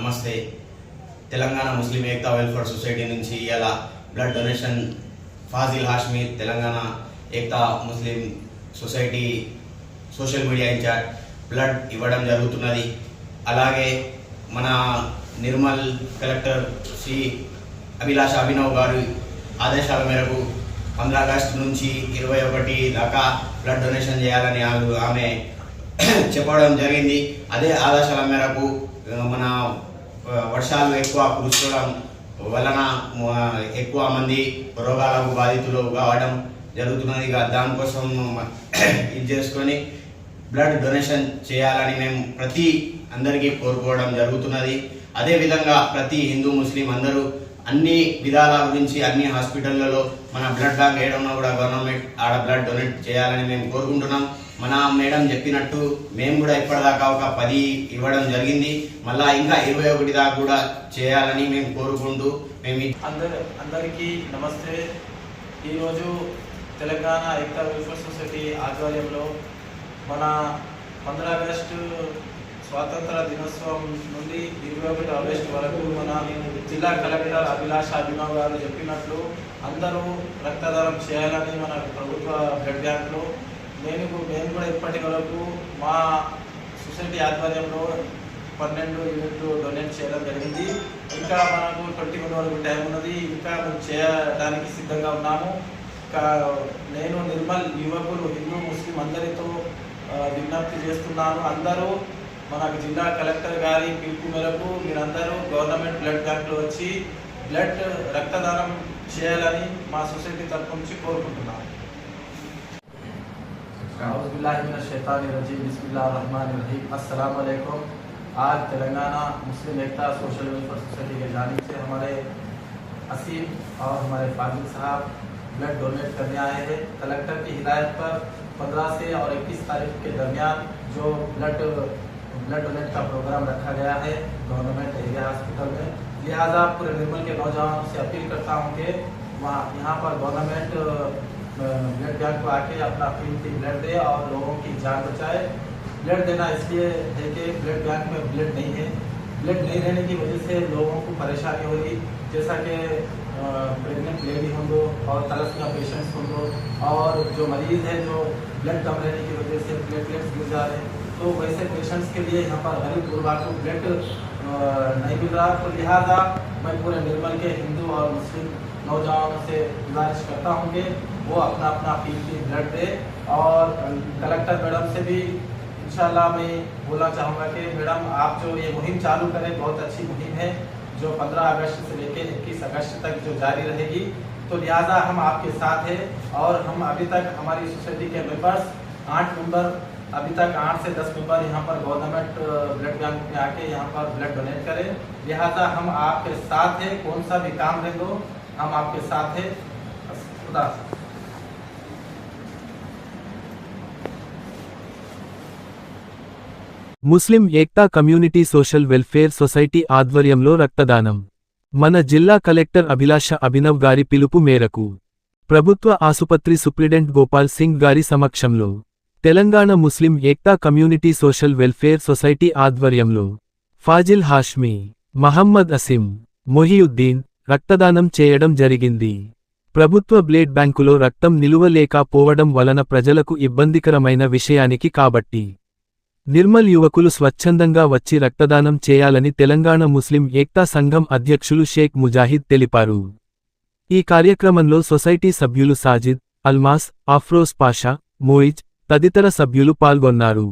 నమస్తే. Telangana Muslim Ekta welfare society నుంచి ఇలా blood donation Fazil Hashmi Telangana Ekta Muslim society social media in charge blood ఇవ్వడం జరుగుతున్నది. అలాగే మన నిర్మల్ కలెక్టర్ శ్రీ అభిలాష అభినవ్ గారి ఆదేశాల మేరకు 15 ఆగస్టు నుంచి 21 దాకా బ్లడ్ డొనేషన్ చేయాలని ఆమె చెప్పడం జరిగింది. అదే ఆదేశాల మేరకు మన వర్షాలు ఎక్కువ కురవడం వలన ఎక్కువ మంది రోగాలకు బాధితులు కావడం జరుగుతున్నది. దానికోసం ఇది చేసుకొని బ్లడ్ డొనేషన్ చేయాలని మేము ప్రతి అందరికీ కోరుకోవడం జరుగుతున్నది. అదేవిధంగా ప్రతి హిందూ ముస్లిం అందరూ అన్ని విధాల గురించి అన్ని హాస్పిటళ్లలో మన బ్లడ్ బ్యాంక్ వేయడంలో కూడా గవర్నమెంట్ ఆడ బ్లడ్ డొనేట్ చేయాలని మేము కోరుకుంటున్నాం. మన మేడం చెప్పినట్టు మేము కూడా ఇప్పటిదాకా ఒక 10 ఇవ్వడం జరిగింది. మళ్ళా ఇంకా 21 దాకా కూడా చేయాలని మేము కోరుకుంటూ అందరికీ నమస్తే. ఈరోజు తెలంగాణ ఏకతా వెల్ఫేర్ సొసైటీ ఆధ్వర్యంలో మన 15 ఆగస్టు స్వాతంత్ర దినోత్సవం నుండి 21 ఆగస్టు వరకు మన జిల్లా కలెక్టర్ అభిలాష అభినవ్ గారు చెప్పినట్లు అందరూ రక్తదానం చేయాలని మన ప్రభుత్వ బ్లడ్ బ్యాంక్లో మేము కూడా ఇప్పటి వరకు మా సొసైటీ ఆధ్వర్యంలో 12 యూనిట్లు డొనేట్ చేయడం జరిగింది. ఇంకా మనకు 21 వరకు టైం ఉన్నది. ఇంకా మేము చేయడానికి సిద్ధంగా ఉన్నాము. నేను నిర్మల్ యువకులు హిందూ ముస్లిం అందరితో విజ్ఞప్తి చేస్తున్నాను. అందరూ మనకు జిల్లా కలెక్టర్ గారి పిలుపు మేరకు మీరందరూ గవర్నమెంట్ బ్లడ్ బ్యాంక్లో వచ్చి బ్లడ్ రక్తదానం చేయాలని మా సొసైటీ తరఫు నుంచి కోరుకుంటున్నాను. अस्सलाम वालेकुम। आज तेलंगाना मुस्लिम एकता सोशल वेलफेयर सोसाइटी के जानिब से हमारे असीम और हमारे फाजिल साहब ब्लड डोनेट करने आए हैं। कलेक्टर की हिदायत पर 15 से और 21 तारीख के दरमियान जो ब्लड डोनेट का प्रोग्राम रखा गया है गवर्नमेंट एरिया हॉस्पिटल में, लिहाजा पूरे निर्मल के नौजवानों से अपील करता हूँ कि वहाँ यहाँ पर गवर्नमेंट ब्लड बैंक को आके अपना कीमती ब्लड दे और लोगों की जान बचाए। ब्लड देना इसलिए है कि ब्लड बैंक में ब्लड नहीं है। ब्लड नहीं रहने की वजह से लोगों को परेशानी हो रही, जैसा कि प्रेगनेंट लेडी होंगे और तलसिया पेशेंट्स होंगे और जो मरीज़ है जो ब्लड कम रहने की वजह से प्लेटलेट्स गिर जा रहे हैं, तो वैसे पेशेंट्स के लिए यहाँ पर गरीब गुरबा को ब्लड नहीं मिल रहा। तो लिहाजा मैं पूरे निर्मल के हिंदू और मुस्लिम नौजवानों से गुजारिश करता हूँ कि वो अपना अपना कीमती ब्लड दे। और कलेक्टर मैडम से भी इंशाल्लाह मैं बोलना चाहूँगा कि मैडम आप जो ये मुहिम चालू करें, बहुत अच्छी मुहिम है जो 15 अगस्त से लेकर 21 अगस्त तक जो जारी रहेगी। तो लिहाजा हम आपके साथ हैं और हम अभी तक हमारी सोसाइटी के मेंबर्स 8 मेंबर अभी तक 8 से 10 मेंबर यहाँ पर गवर्नमेंट ब्लड बैंक में आके यहाँ पर ब्लड डोनेट करें। लिहाजा हम आपके साथ हैं, कौन सा भी काम रहे दो हम आपके साथ हैं। खुदा Muslim Ekta community social welfare society ఆధ్వర్యంలో రక్తదానం. మన జిల్లా కలెక్టర్ అభిలాష అభినవ్ గారి పిలుపు మేరకు ప్రభుత్వ ఆసుపత్రి సూపరింటెండెంట్ గోపాల్ సింగ్ గారి సమక్షంలో Telangana Muslim Ekta community social welfare society ఆధ్వర్యంలో ఫాజిల్ హాష్మి, మహమ్మద్ అసిం, మొహియుద్దీన్ రక్తదానం చేయడం జరిగింది. ప్రభుత్వ బ్లడ్ బ్యాంకులో రక్తం నిలువలేకపోవడం వలన ప్రజలకు ఇబ్బందికరమైన విషయానికి కాబట్టి నిర్మల్ యువకులు స్వచ్ఛందంగా వచ్చి రక్తదానం చేయాలని తెలంగాణ ముస్లిం ఏక్తా సంఘం అధ్యక్షులు షేక్ ముజాహిద్ తెలిపారు. ఈ కార్యక్రమంలో సొసైటీ సభ్యులు సాజిద్, అల్మాస్, ఆఫ్రోజ్ పాషా, మోయిజ్ తదితర సభ్యులు పాల్గొన్నారు.